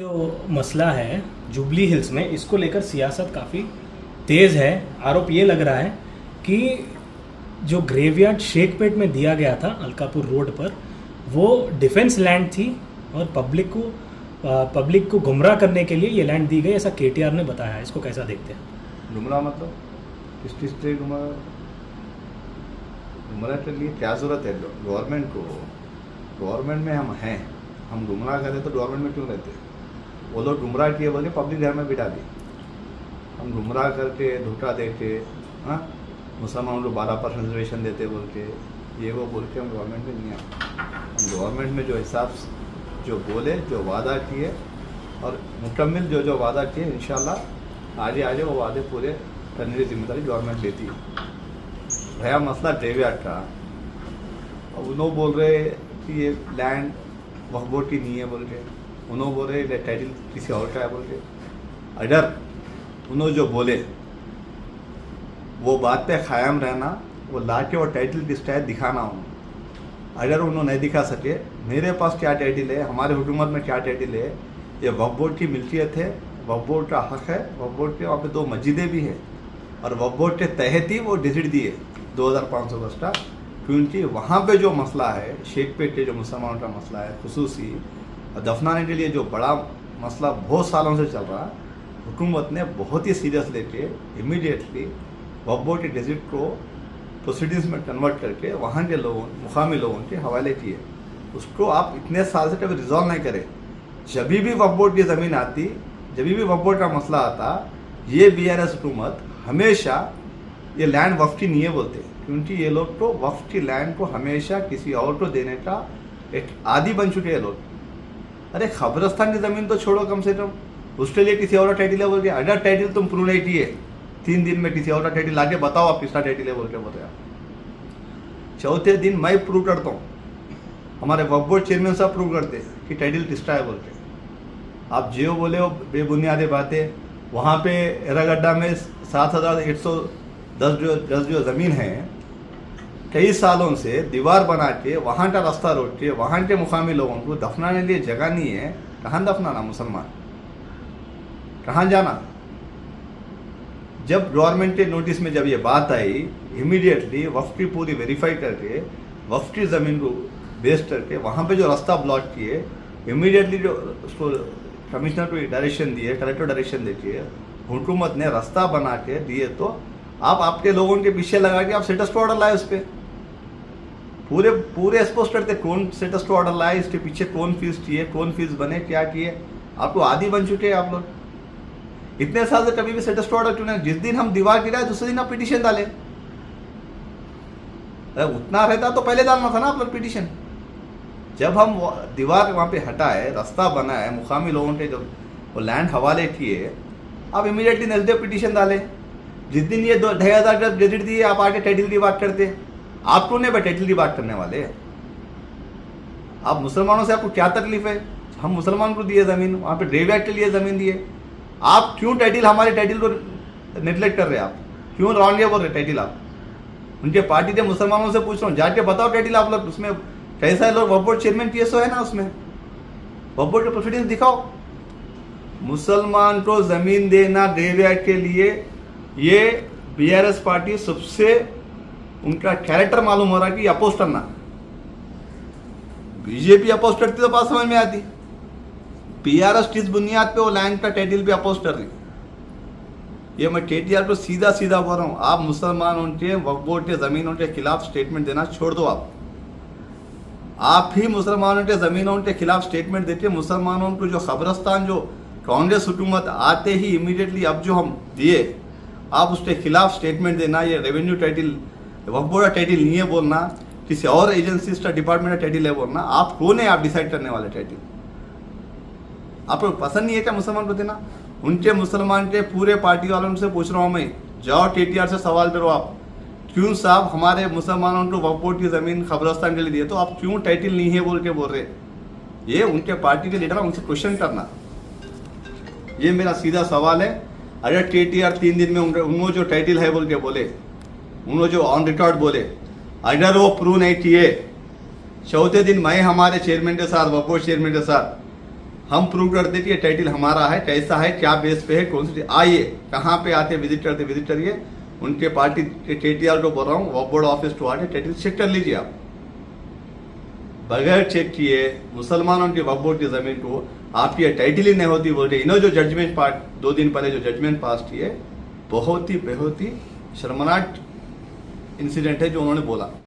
जो मसला है जुबली हिल्स में, इसको लेकर सियासत काफ़ी तेज़ है। आरोप ये लग रहा है कि जो ग्रेवयार्ड शेखपेट में दिया गया था अलकापुर रोड पर, वो डिफेंस लैंड थी और पब्लिक को गुमराह करने के लिए ये लैंड दी गई, ऐसा केटीआर ने बताया है। इसको कैसा देखते हैं? गुमराह मतलब किस चीज़ से गुमराह? गुमराह के लिए क्या ज़रूरत है गवर्नमेंट को? गवर्नमेंट में हम हैं, हम गुमराह करें तो गवर्नमेंट में क्यों रहते? वो लोग गुमराह किए बोल के पब्लिक घर में बिठा दी। हम गुमराह करके धोखा देके, हाँ, मुसलमानों को 12% रिजर्वेशन देते बोल के, ये वो बोल के हम गवर्नमेंट में नहीं आए। हम गवर्नमेंट में जो हिसाब जो बोले, जो वादा किए और मुकम्मल जो वादा किए, इंशाल्लाह आगे वो वादे पूरे करने की जिम्मेदारी गवर्नमेंट लेती है। भैया मसला ग्रेवयार्ड का, अब उन्होंने बोल रहे कि ये लैंड वक्फ बोर्ड की नहीं है बोल के, उन्होंने बोल रहे टाइटल किसी और का है बोल के। अगर उन्होंने जो बोले वो बात पे कायम रहना, वो ला के और टाइटल किसका है दिखाना उन्होंने। अगर उन्होंने नहीं दिखा सके, मेरे पास क्या टाइटल है, हमारे हुकूमत में क्या टाइटल है, ये वक्फ बोर्ड की मिल्कियत है, वक्फ बोर्ड का हक है, वक्फ बोर्ड के वहाँ पे 2 मस्जिदें भी हैं और वक्फ बोर्ड के तहत ही वो डिजिट दिए 2500 गज का। क्योंकि वहाँ पे जो मसला है, शेखपेट के जो मुसलमानों का मसला है खुसूसी, और दफनाने के लिए जो बड़ा मसला बहुत सालों से चल रहा, हुकूमत ने बहुत ही सीरियस लेके इमीडिएटली वक्फ बोर्ड के डिजिट को प्रोसीडिंग्स में कन्वर्ट करके वहाँ के लोगों, मुकामी लोगों के हवाले किए। उसको आप इतने साल से कभी रिजॉल्व नहीं करें। जब भी वक्फ बोर्ड की ज़मीन आती, जब भी वक्फ बोर्ड का मसला आता, ये BRS हुकूमत हमेशा ये लैंड वक्फ की नहीं है बोलते, क्योंकि ये लोग तो वक्फ की लैंड को हमेशा किसी और को देने का एक आदी बन चुके हैं लोग। अरे खबरस्तान की ज़मीन तो छोड़ो, कम से कम उसके लिए किसी और का टाइटल है बोल के, अगर टाइटल तुम प्रूव नहीं किए 3 दिन में किसी और का टाइटल आके बताओ आप किसका टाइटल है बोल के बताया। चौथे दिन मैं प्रूव करता हूँ, हमारे वक्फ बोर्ड चेयरमैन साहब प्रूव करते कि टाइटल किसका है बोल के। आप जो बोले हो बेबुनियादी बातें। वहाँ पे एरागड्डा में 7110 जो ज़मीन है, कई सालों से दीवार बना के वहाँ का रास्ता रोक के वहाँ के मुकामी लोगों को दफनाने के लिए जगह नहीं है। कहाँ दफनाना मुसलमान, कहाँ जाना? जब गवर्नमेंट के नोटिस में जब ये बात आई, इमीडिएटली वक्फ की पूरी वेरीफाई करके वक्फ की ज़मीन को बेस करके वहाँ पे जो रास्ता ब्लॉक किए, इमीडिएटली जो उसको कमिश्नर को डायरेक्शन दिए, कलेक्टर डायरेक्शन देके हुकूमत ने रास्ता बना के दिए। तो आप आपके लोगों के पीछे लगा के आप स्टेटस ऑर्डर लाए, उस पर पूरे एक्सपोज करते कौन स्टेटस ऑर्डर लाए, इसके पीछे कौन फीस किए, कौन फीस बने, क्या किए। आपको आदी बन चुके हैं आप लोग। इतने साल से कभी भी स्टेटस ऑर्डर क्यों नहीं? जिस दिन हम दीवार गिराए दूसरे दिन आप पिटीशन डाले। उतना रहता तो पहले डालना था ना आप लोग पिटीशन। जब हम दीवार वहाँ पे हटाए, रास्ता बनाए, मुकामी लोगों के जब वो लैंड हवाले किए, आप इमीडिएटली नजदीक पिटीशन डाले। जिस दिन ये 2500 का क्रेडिट दिए, आप आके टाइटल की बात करते। आपको नहीं भाई टाइटल की बात करने वाले। आप मुसलमानों से आपको क्या तकलीफ है? हम मुसलमान को दिए ज़मीन, वहाँ पे ग्रेवयार्ड के लिए ज़मीन दिए। आप क्यों टाइटल, हमारे टाइटल को नेग्लेक्ट कर रहे हैं? आप क्यों रॉन्ग है बोल रहे टाइटल? आप उनके पार्टी के मुसलमानों से पूछ रहा हूँ, जाके बताओ टाइटल आप लोग उसमें कैसा है। लोग वक्फ बोर्ड चेयरमैन TSO है ना, उसमें वक्फ बोर्ड के प्रोसीडिंग्स दिखाओ। मुसलमान को ज़मीन देना ग्रेवयार्ड के लिए, ये BRS पार्टी सबसे उनका कैरेक्टर मालूम हो रहा है कि अपोज करना। बीजेपी अपोज करती तो बात समझ में आती। PRS किस बुनियाद पे वो लैंड का टाइटल पे अपोज कर रही? ये मैं KTR को सीधा बोल रहा हूँ, आप मुसलमानों के वक्फ बोर्ड के ज़मीनों के खिलाफ स्टेटमेंट देना छोड़ दो। आप ही मुसलमानों के ज़मीनों के खिलाफ स्टेटमेंट देते। मुसलमानों को जो खबरस्तान, जो कांग्रेस हुकूमत आते ही इमीडिएटली अब जो हम दिए, आप उसके खिलाफ स्टेटमेंट देना। ये रेवेन्यू टाइटल, वक्फ बोर्ड का टाइटल नहीं है बोलना, किसी और एजेंसी का डिपार्टमेंट का टाइटल है बोलना। आप कौन है आप डिसाइड करने वाले टाइटल? आपको पसंद नहीं है क्या मुसलमान को देना? उनके मुसलमान के पूरे पार्टी वालों से पूछ रहा हूँ मैं, जाओ KTR से सवाल करो आप, क्यों साहब हमारे मुसलमानों को वक्फ बोर्ड की ज़मीन खबरस्तान के लिए दिए, तो आप क्यों टाइटल नहीं है बोल के बोल रहे? ये उनके पार्टी के लीडर, उनसे क्वेश्चन करना। ये मेरा सीधा सवाल है। अगर KTR 3 दिन में उन्होंने जो टाइटल है बोल के बोले, उन्होंने जो ऑन रिकॉर्ड बोले, अगर वो प्रूव नहीं किए, चौथे दिन मैं हमारे चेयरमैन के साथ, वक्फ बोर्ड चेयरमैन के साथ हम प्रूव कर देते ये टाइटल हमारा है, कैसा है, क्या बेस पे है, कौन सी, आइए कहाँ पे आते विजिट करते विजिट करिए। उनके पार्टी के KTR को बोल रहा हूँ, वक्फ बोर्ड ऑफिस टू आके टाइटल चेक कर लीजिए आप। बगैर चेक किए मुसलमानों की वक्फ बोर्ड की जमीन को आपकी टाइटल ही नहीं होती बोल रहे। इन्होंने जो जजमेंट 2 दिन पहले जो जजमेंट पास किए, बहुत ही शर्मनाक इंसिडेंट है जो उन्होंने बोला।